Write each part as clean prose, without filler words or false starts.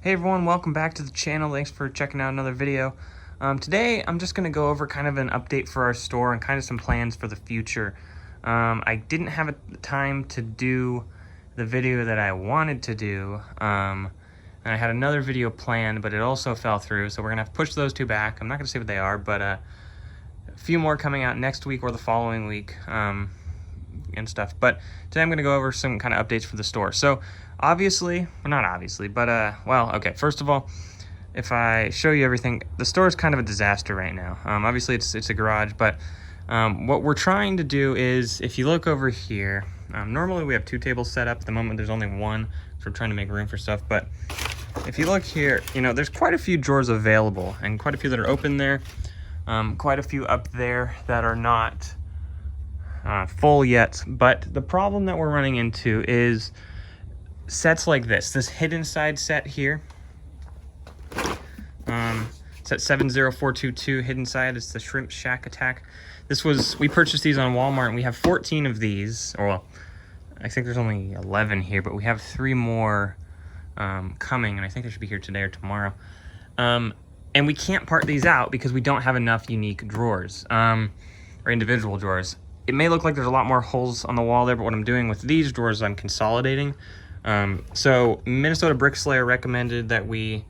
Hey everyone, welcome back to the channel. Thanks for checking out another video. Today I'm just going to go over kind of an update for our store and kind of some plans for the future. I didn't have time to do the video that I wanted to do, and I had another video planned, but it also fell through, so we're going to have to push those two back. I'm not going to say what they are, but a few more coming out next week or the following week. And stuff. But today I'm going to go over some kind of updates for the store. So obviously, well, not obviously, but well, okay, first of all, if I show you everything, the store is kind of a disaster right now. Obviously it's a garage, but what we're trying to do is, if you look over here, normally we have two tables set up. At the moment there's only one, so we're trying to make room for stuff. But if you look here, you know, there's quite a few drawers available and quite a few that are open there, quite a few up there that are not full yet. But the problem that we're running into is sets like this hidden side set here. Set 70422 hidden side. It's the Shrimp Shack Attack. We purchased these on Walmart, and we have 14 of these, or well, I think there's only 11 here, but we have 3 more coming, and I think they should be here today or tomorrow. And we can't part these out because we don't have enough unique drawers, or individual drawers. It may look like there's a lot more holes on the wall there, but what I'm doing with these drawers, I'm consolidating. So Minnesota Brick Slayer recommended that we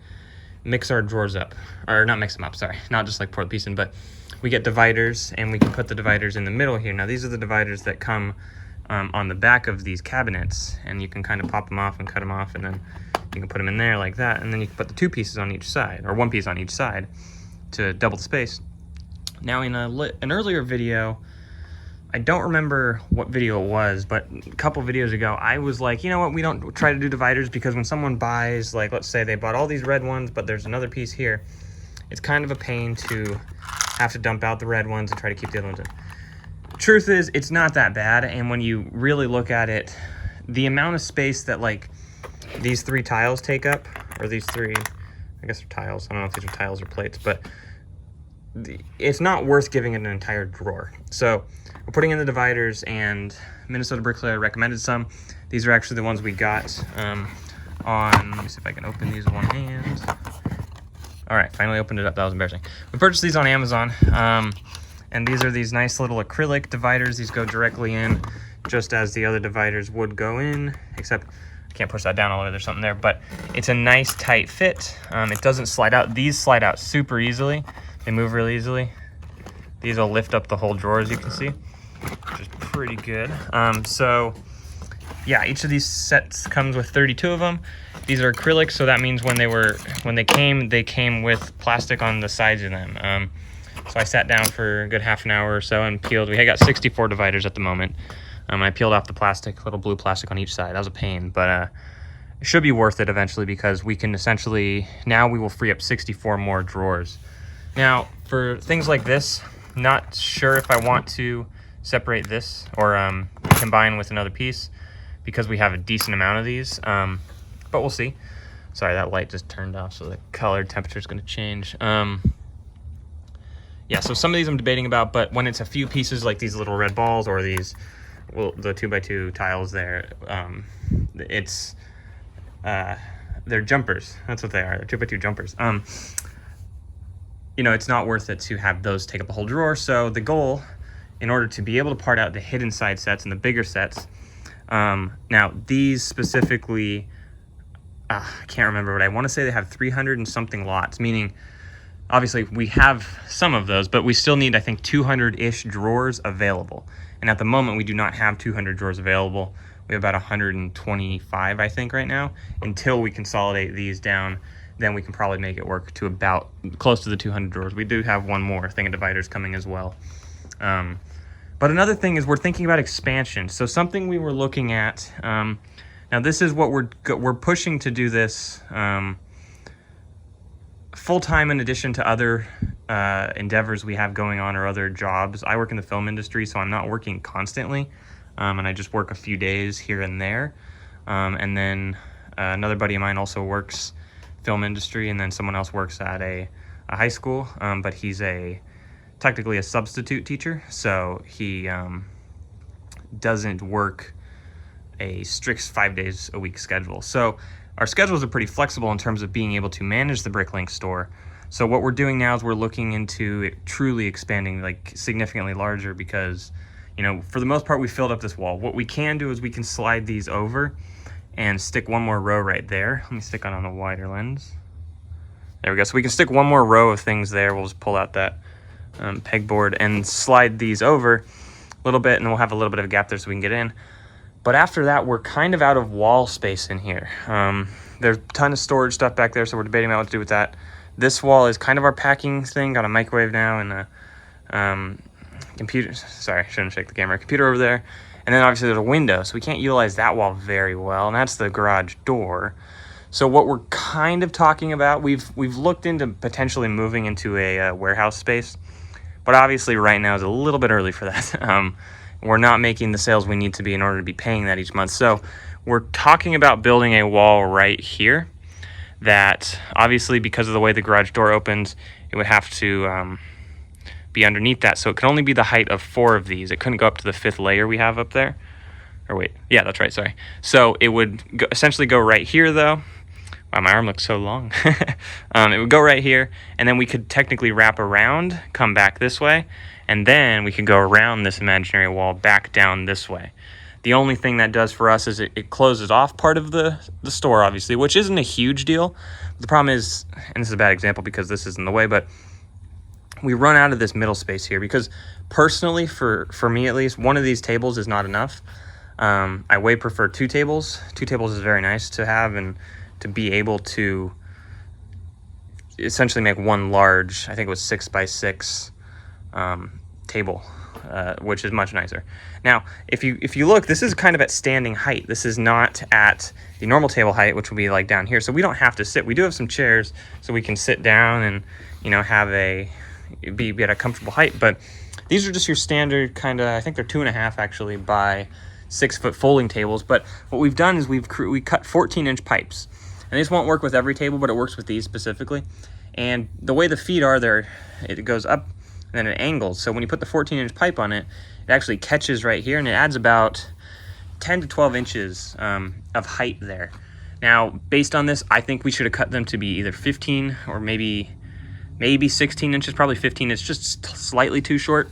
mix our drawers up, or not mix them up, sorry, not just like pour the piece in, but we get dividers, and we can put the dividers in the middle here. Now these are the dividers that come on the back of these cabinets, and you can kind of pop them off and cut them off, and then you can put them in there like that, and then you can put the 2 pieces on each side, or 1 piece on each side to double the space. Now in an earlier video, I don't remember what video it was, but a couple videos ago, I was like, you know what, we don't try to do dividers because when someone buys, like, let's say they bought all these red ones, but there's another piece here, it's kind of a pain to have to dump out the red ones and try to keep the other ones in. Truth is, it's not that bad, and when you really look at it, the amount of space that, like, these 3 tiles take up, or these 3, I guess they're tiles, I don't know if these are tiles or plates, but it's not worth giving it an entire drawer. So we're putting in the dividers, and Minnesota Brick Slayer recommended some. These are actually the ones we got on, let me see if I can open these with one hand. All right, finally opened it up. That was embarrassing. We purchased these on Amazon, and these are these nice little acrylic dividers. These go directly in just as the other dividers would go in, except I can't push that down all the way. There's something there, but it's a nice tight fit. It doesn't slide out. These slide out super easily. They move really easily. These will lift up the whole drawer, as you can see, which is pretty good. So yeah, each of these sets comes with 32 of them. These are acrylic, so that means when they came with plastic on the sides of them. So I sat down for a good half an hour or so and peeled. We got 64 dividers at the moment. I peeled off the plastic, little blue plastic on each side. That was a pain, but it should be worth it eventually, because we can essentially, now we will free up 64 more drawers. Now, for things like this, not sure if I want to separate this or combine with another piece, because we have a decent amount of these, but we'll see. Sorry, that light just turned off, so the color temperature is going to change. Yeah, so some of these I'm debating about, but when it's a few pieces like these little red balls or these, well, the 2x2 tiles there, they're jumpers. That's what they are. They're 2x2 jumpers. You know, it's not worth it to have those take up a whole drawer. So the goal, in order to be able to part out the hidden side sets and the bigger sets, now these specifically, I can't remember, but I want to say they have 300 and something lots, meaning obviously we have some of those, but we still need, I think, 200-ish drawers available. And at the moment, we do not have 200 drawers available. We have about 125, I think, right now. Until we consolidate these down, then we can probably make it work to about close to the 200 drawers. We do have one more thing of dividers coming as well. But another thing is we're thinking about expansion. So something we were looking at, now this is what we're pushing to do this full-time in addition to other endeavors we have going on or other jobs. I work in the film industry, so I'm not working constantly, and I just work a few days here and there. And then another buddy of mine also works film industry, and then someone else works at a high school, but he's technically a substitute teacher, so he doesn't work a strict 5 days a week schedule. So our schedules are pretty flexible in terms of being able to manage the BrickLink store. So what we're doing now is we're looking into it truly expanding, like significantly larger, because, you know, for the most part we filled up this wall. What we can do is we can slide these over and stick one more row right there. Let me stick on a wider lens. There we go. So we can stick one more row of things there. We'll just pull out that pegboard and slide these over a little bit, and we'll have a little bit of a gap there so we can get in. But after that, we're kind of out of wall space in here. There's a ton of storage stuff back there, so we're debating about what to do with that. This wall is kind of our packing thing. Got a microwave now and a computer. Sorry, shouldn't shake the camera. Computer over there. And then obviously there's a window, so we can't utilize that wall very well, and that's the garage door. So what we're kind of talking about, we've looked into potentially moving into a warehouse space, but obviously right now is a little bit early for that. We're not making the sales we need to be in order to be paying that each month. So we're talking about building a wall right here that obviously, because of the way the garage door opens, it would have to be underneath that. So it could only be the height of 4 of these. It couldn't go up to the 5th layer we have up there. Or wait, yeah, that's right, sorry. So it would essentially go right here though. Wow, my arm looks so long. It would go right here, and then we could technically wrap around, come back this way, and then we could go around this imaginary wall back down this way. The only thing that does for us is it closes off part of the store, obviously, which isn't a huge deal. The problem is, and this is a bad example because this is in the way, but we run out of this middle space here because personally, for me at least, one of these tables is not enough. I way prefer 2 tables. 2 tables is very nice to have and to be able to essentially make one large, I think it was 6x6 table, which is much nicer. Now, if you look, this is kind of at standing height. This is not at the normal table height, which will be like down here. So we don't have to sit. We do have some chairs so we can sit down and, you know, have be at a comfortable height. But these are just your standard kind of, I think they're 2.5 actually by 6-foot folding tables. But what we've done is we cut 14-inch pipes. And these won't work with every table, but it works with these specifically. And the way the feet are there, it goes up and then it angles. So when you put the 14-inch pipe on it, it actually catches right here, and it adds about 10 to 12 inches of height there. Now, based on this, I think we should have cut them to be either 15 or maybe 16 inches, probably 15. It's just slightly too short.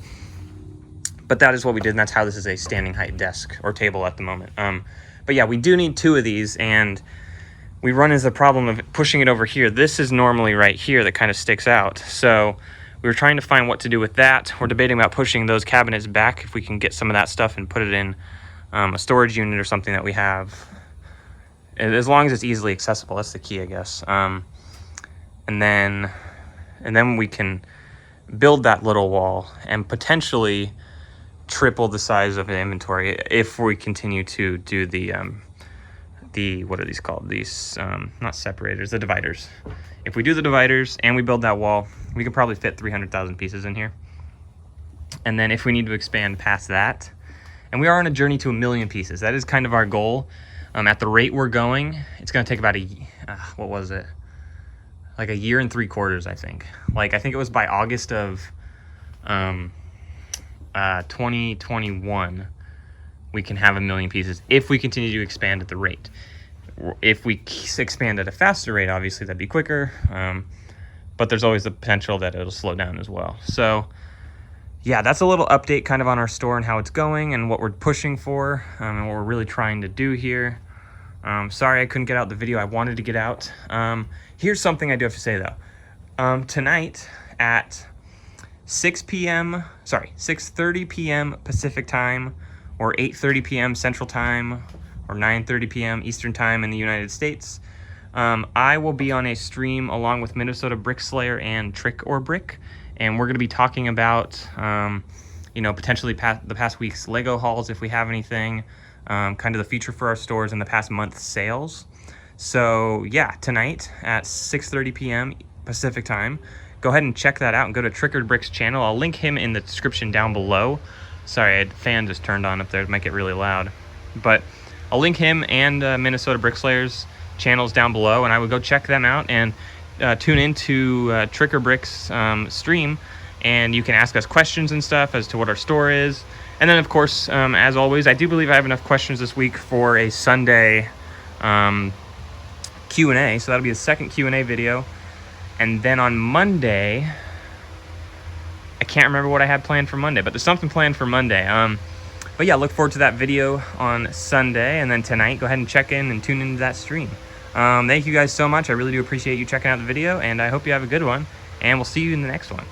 But that is what we did, and that's how this is a standing height desk or table at the moment. But yeah, we do need 2 of these, and we run into the problem of pushing it over here. This is normally right here that kind of sticks out. So we were trying to find what to do with that. We're debating about pushing those cabinets back if we can get some of that stuff and put it in a storage unit or something that we have. As long as it's easily accessible, that's the key, I guess. And then we can build that little wall and potentially triple the size of the inventory if we continue to do the what are these called? These, not separators, the dividers. If we do the dividers and we build that wall, we could probably fit 300,000 pieces in here. And then if we need to expand past that, and we are on a journey to 1 million pieces. That is kind of our goal. At the rate we're going, it's going to take about what was it? Like 1 year and 3/4, I think. Like, I think it was by August of 2021, we can have 1 million pieces if we continue to expand at the rate. If we expand at a faster rate, obviously that'd be quicker, but there's always the potential that it'll slow down as well. So yeah, that's a little update kind of on our store and how it's going and what we're pushing for, and what we're really trying to do here. Sorry I couldn't get out the video I wanted to get out. Here's something I do have to say though. Tonight at 6:30 p.m. Pacific time, or 8:30 p.m. Central Time, or 9:30 p.m. Eastern Time in the United States, I will be on a stream along with Minnesota Brick Slayer and Trick or Brick, and we're going to be talking about, potentially the past week's Lego hauls if we have anything, kind of the future for our stores and the past month's sales. So yeah, tonight at 6:30 p.m. Pacific Time, go ahead and check that out and go to Trick or Brick's channel. I'll link him in the description down below. Sorry, I had fan just turned on up there. It might get really loud. But I'll link him and Minnesota Brick Slayer's channels down below, and I would go check them out and tune into Trick or Brick's stream, and you can ask us questions and stuff as to what our store is. And then, of course, as always, I do believe I have enough questions this week for a Sunday Q&A. So that'll be the second Q&A video. And then on Monday, I can't remember what I had planned for Monday, but there's something planned for Monday. But yeah, look forward to that video on Sunday. And then tonight, go ahead and check in and tune into that stream. Thank you guys so much. I really do appreciate you checking out the video, and I hope you have a good one. And we'll see you in the next one.